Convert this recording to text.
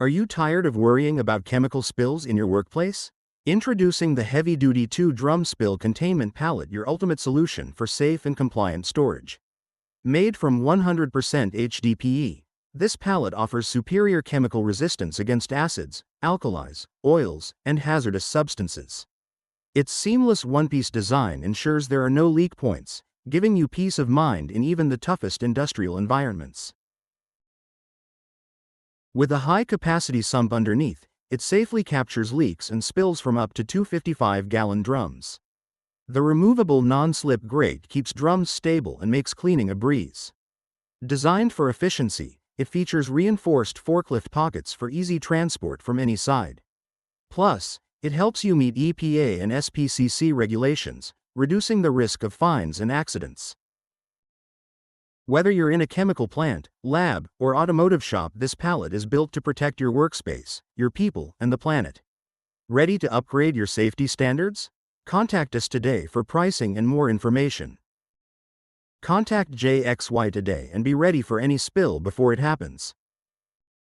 Are you tired of worrying about chemical spills in your workplace? Introducing the heavy-duty 2-drum Spill Containment Pallet, your ultimate solution for safe and compliant storage. Made from 100% HDPE, this pallet offers superior chemical resistance against acids, alkalis, oils, and hazardous substances. Its seamless one-piece design ensures there are no leak points, giving you peace of mind in even the toughest industrial environments. With a high-capacity sump underneath, it safely captures leaks and spills from up to 255-gallon drums. The removable non-slip grate keeps drums stable and makes cleaning a breeze. Designed for efficiency, it features reinforced forklift pockets for easy transport from any side. Plus, it helps you meet EPA and SPCC regulations, reducing the risk of fines and accidents. Whether you're in a chemical plant, lab, or automotive shop, this pallet is built to protect your workspace, your people, and the planet. Ready to upgrade your safety standards? Contact us today for pricing and more information. Contact JXY today and be ready for any spill before it happens.